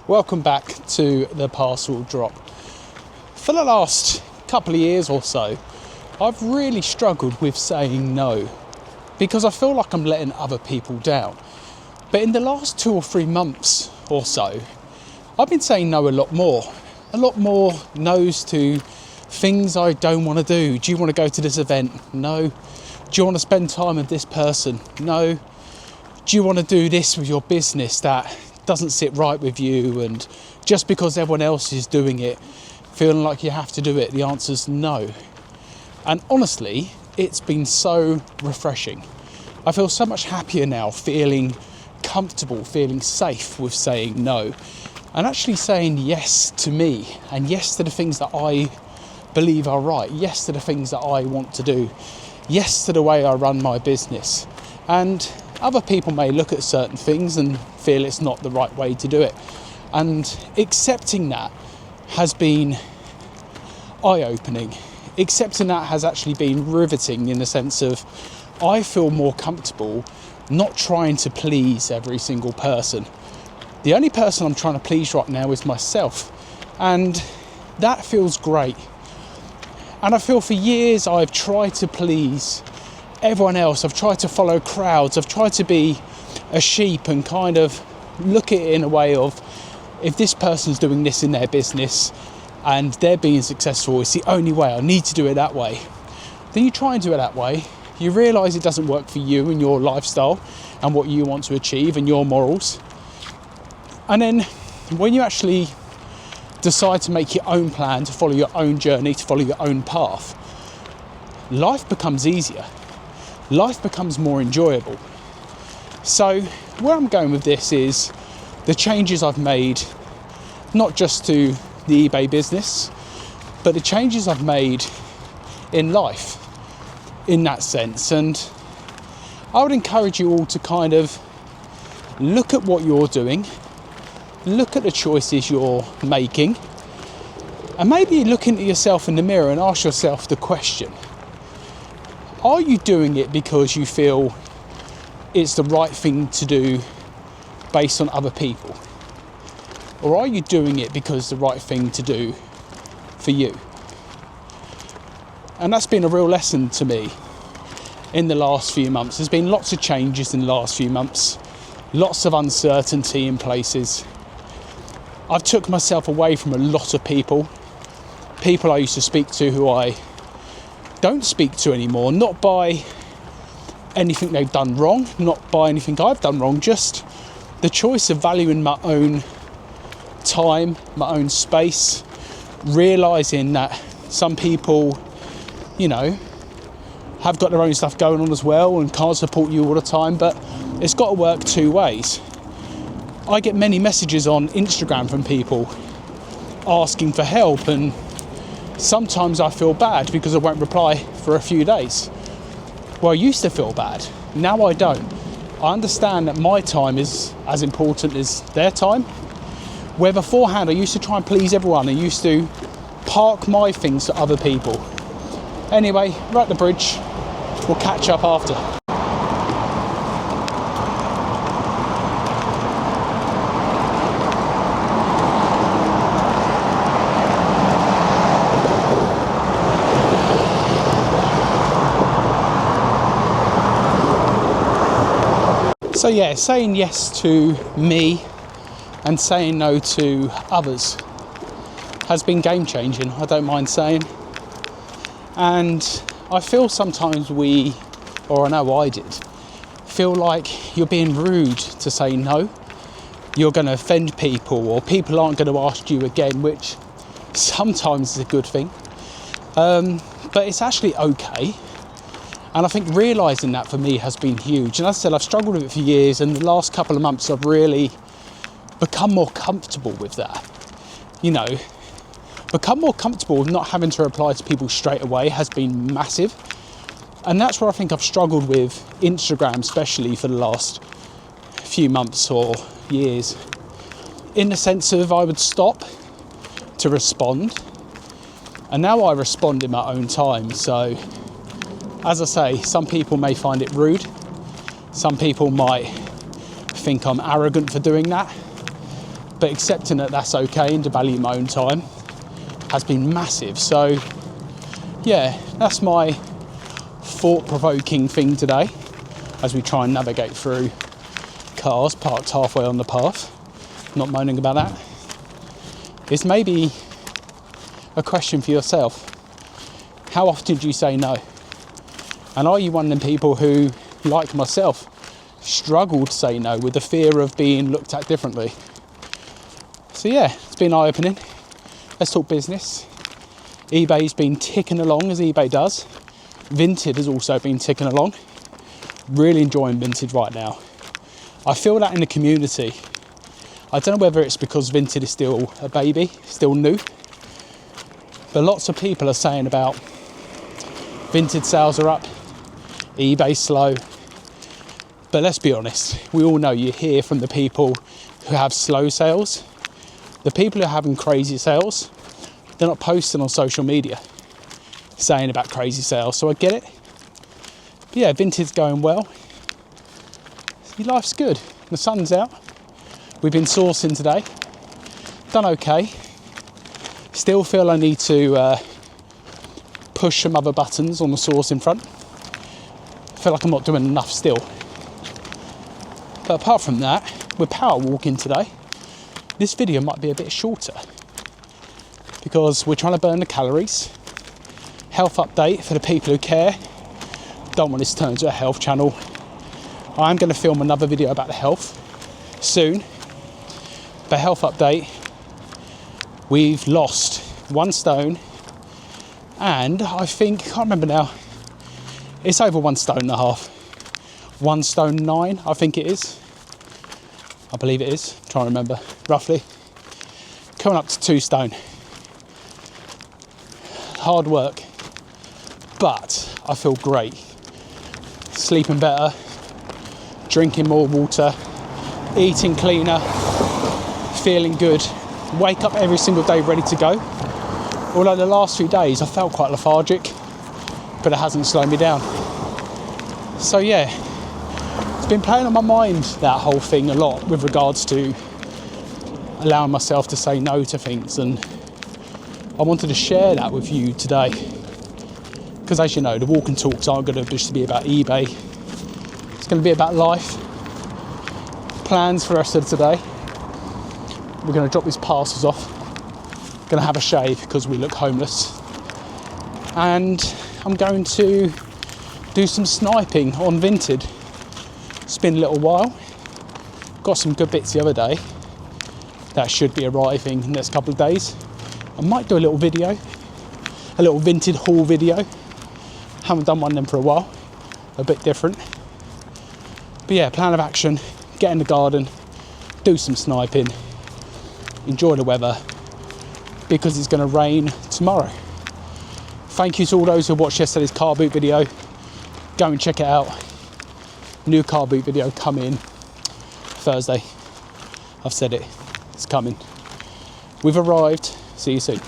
Welcome back to the parcel drop. For the last couple of years or so, I've really struggled with saying no because I feel like I'm letting other people down. But in the last 2 or 3 months or so, I've been saying no a lot more no's to things I don't want to do. Do you want to go to this event? No. Do you want to spend time with this person? No. Do you want to do this with your business that doesn't sit right with you, and just because everyone else is doing it, feeling like you have to do it? The answer's no. And honestly, it's been so refreshing. I feel so much happier now, feeling comfortable, feeling safe with saying no, and actually saying yes to me, and yes to the things that I believe are right, yes to the things that I want to do, yes to the way I run my business. And other people may look at certain things and feel it's not the right way to do it. And accepting that has been eye-opening. Accepting that has actually been riveting, in the sense of I feel more comfortable not trying to please every single person. The only person I'm trying to please right now is myself. And that feels great. And I feel for years I've tried to please everyone else. I've tried to follow crowds. I've tried to be a sheep and kind of look at it in a way of, if this person's doing this in their business and they're being successful, it's the only way, I need to do it that way. Then you try and do it that way, you realise it doesn't work for you and your lifestyle and what you want to achieve and your morals. And then when you actually decide to make your own plan, to follow your own journey, to follow your own path, life becomes easier. Life becomes more enjoyable. So where I'm going with this is the changes I've made, not just to the eBay business, but the changes I've made in life in that sense. And I would encourage you all to kind of look at what you're doing, look at the choices you're making, and maybe look into yourself in the mirror and ask yourself the question: are you doing it because you feel it's the right thing to do based on other people? Or are you doing it because it's the right thing to do for you? And that's been a real lesson to me in the last few months. There's been lots of changes in the last few months, lots of uncertainty in places. I've took myself away from a lot of people I used to speak to who I don't speak to anymore, not by anything they've done wrong, not by anything I've done wrong, just the choice of valuing my own time, my own space, realising that some people, have got their own stuff going on as well and can't support you all the time, but it's got to work two ways. I get many messages on Instagram from people asking for help, and sometimes I feel bad because I won't reply for a few days. Well, I used to feel bad, now I don't. I understand that my time is as important as their time. Where beforehand I used to try and please everyone, I used to park my things to other people. Anyway, we're at the bridge, we'll catch up after. So yeah, saying yes to me and saying no to others has been game changing, I don't mind saying. And I feel sometimes I know I did, feel like you're being rude to say no. You're going to offend people, or people aren't going to ask you again, which sometimes is a good thing. But it's actually okay. And I think realising that for me has been huge. And as I said, I've struggled with it for years, and the last couple of months I've really become more comfortable with that. Become more comfortable with not having to reply to people straight away has been massive. And that's where I think I've struggled with Instagram, especially for the last few months or years. In the sense of I would stop to respond, and now I respond in my own time. So, as I say, some people may find it rude. Some people might think I'm arrogant for doing that. but accepting that that's okay and to value my own time has been massive. So yeah, that's my thought-provoking thing today as we try and navigate through cars parked halfway on the path. Not moaning about that. It's maybe a question for yourself. How often do you say no? And are you one of them people who, like myself, struggle to say no with the fear of being looked at differently? So yeah, it's been eye-opening. Let's talk business. eBay's been ticking along as eBay does. Vinted has also been ticking along. Really enjoying Vinted right now. I feel that in the community. I don't know whether it's because Vinted is still a baby, still new, but lots of people are saying about Vinted sales are up, eBay slow. But let's be honest, we all know you hear from the people who have slow sales. The people who are having crazy sales, they're not posting on social media saying about crazy sales, so I get it. But yeah, Vinted's going well. Life's good. The sun's out. We've been sourcing today. Done okay. Still feel I need to push some other buttons on the sourcing front. Feel like I'm not doing enough still. But apart from that, we're power walking today. This video might be a bit shorter because we're trying to burn the calories. Health update for the people who care. Don't want this to turn into a health channel. I'm going to film another video about the health soon. But health update, we've lost 1 stone, and I think, can't remember now, it's over 1.5 stone. 1 stone 9, I think it is. I believe it is, I'm trying to remember roughly. Coming up to 2 stone. Hard work, but I feel great. Sleeping better, drinking more water, eating cleaner, feeling good. Wake up every single day ready to go. Although the last few days I felt quite lethargic, but it hasn't slowed me down. So yeah, it's been playing on my mind, that whole thing, a lot with regards to allowing myself to say no to things, and I wanted to share that with you today. Because as you know, the walk and talks aren't going to just be about eBay. It's going to be about life. Plans for the rest of today. We're going to drop these parcels off. Going to have a shave because we look homeless. And I'm going to do some sniping on Vinted. It's been a little while. Got some good bits the other day. That should be arriving in the next couple of days. I might do a little video. A little Vinted haul video. Haven't done one of them for a while. A bit different. But yeah, plan of action. Get in the garden. Do some sniping. Enjoy the weather. Because it's going to rain tomorrow. Thank you to all those who watched yesterday's car boot video. Go and check it out. New car boot video coming Thursday. I've said it. It's coming. We've arrived. See you soon.